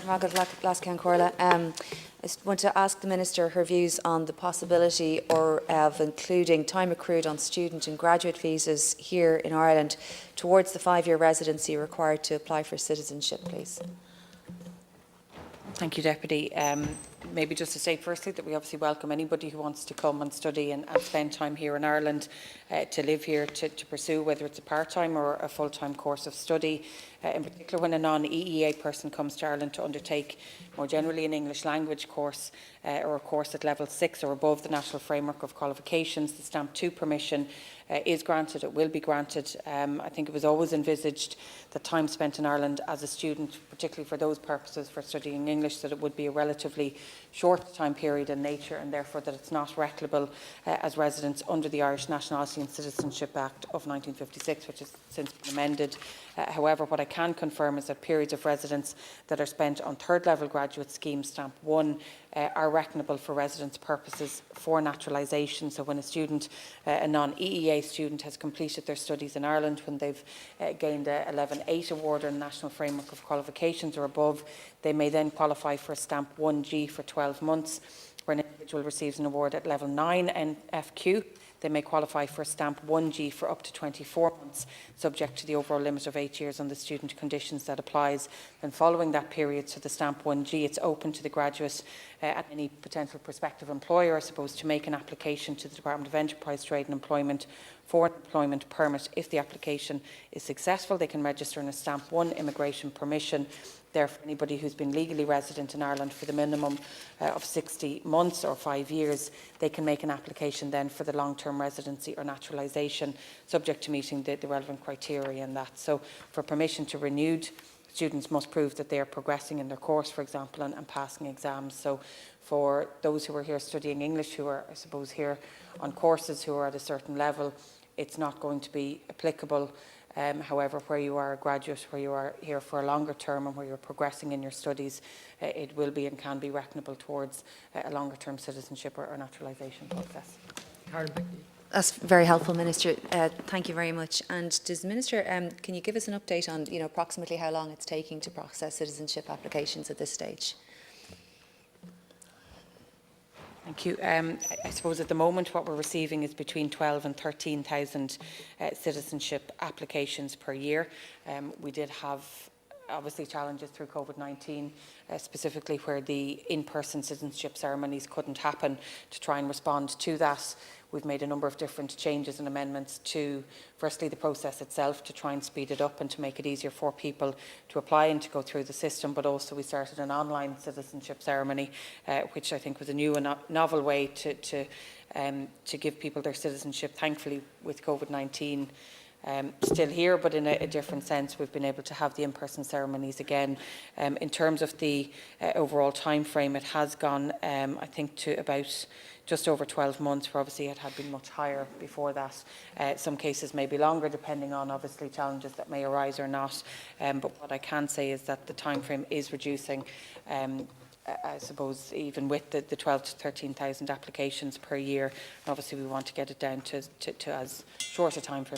I just want to ask the Minister her views on the possibility of including time accrued on student and graduate visas here in Ireland towards the 5-year residency required to apply for citizenship, please. Thank you, Deputy. Maybe just to say firstly that we obviously welcome anybody who wants to come and study and spend time here in Ireland, to live here, to pursue whether it's a part-time or a full-time course of study. In particular, when a non-EEA person comes to Ireland to undertake more generally an English language course or a course at level 6 or above the National Framework of Qualifications, the Stamp 2 permission is granted. It will be granted. I think it was always envisaged that time spent in Ireland as a student, particularly for those purposes for studying English, that it would be a relatively short time period in nature, and therefore that it's not recklable as residents under the Irish Nationality and Citizenship Act of 1956, which has since been amended. However, what I can confirm is that periods of residence that are spent on third-level graduate scheme Stamp 1 are reckonable for residence purposes for naturalisation. So when a student, a non-EEA student, has completed their studies in Ireland, when they've gained a 11.8 award or National Framework of Qualifications or above, they may then qualify for a Stamp 1G for 12 months. Where an individual receives an award at level 9 NFQ, they may qualify for a Stamp 1G for up to 24 months, subject to the overall limit of 8 years on the student conditions that applies. And following that period, so the Stamp 1G, it's open to the graduate and any potential prospective employer, I suppose, to make an application to the Department of Enterprise, Trade and Employment for an employment permit. If the application is successful, they can register in a Stamp 1 immigration permission. Therefore, anybody who's been legally resident in Ireland for the minimum of 60 months or 5 years, they can make an application then for the long-term residency or naturalisation, subject to meeting the relevant criteria in that. So, for permission to renewed, students must prove that they are progressing in their course, for example, and passing exams. So, for those who are here studying English, who are, I suppose, here on courses who are at a certain level, it's not going to be applicable. However, where you are a graduate, where you are here for a longer term and where you're progressing in your studies, it will be and can be reckonable towards a longer term citizenship or naturalisation process. That's very helpful, Minister. Thank you very much. And does the Minister, can you give us an update on approximately how long it's taking to process citizenship applications at this stage? Thank you. I suppose at the moment what we're receiving is between 12 and 13,000 citizenship applications per year. We did have obviously challenges through COVID-19, specifically where the in-person citizenship ceremonies couldn't happen, to try and respond to that. We've made a number of different changes and amendments to, firstly, the process itself, to try and speed it up and to make it easier for people to apply and to go through the system, but also we started an online citizenship ceremony, which I think was a new and novel way to give people their citizenship. Thankfully, with COVID-19 still here, but in a different sense, we've been able to have the in-person ceremonies again. In terms of the overall time frame, it has gone, I think, to about just over 12 months, where obviously it had been much higher before that. Some cases may be longer, depending on obviously challenges that may arise or not. But what I can say is that the time frame is reducing. I suppose even with the 12 to 13,000 applications per year, obviously we want to get it down to as short a time frame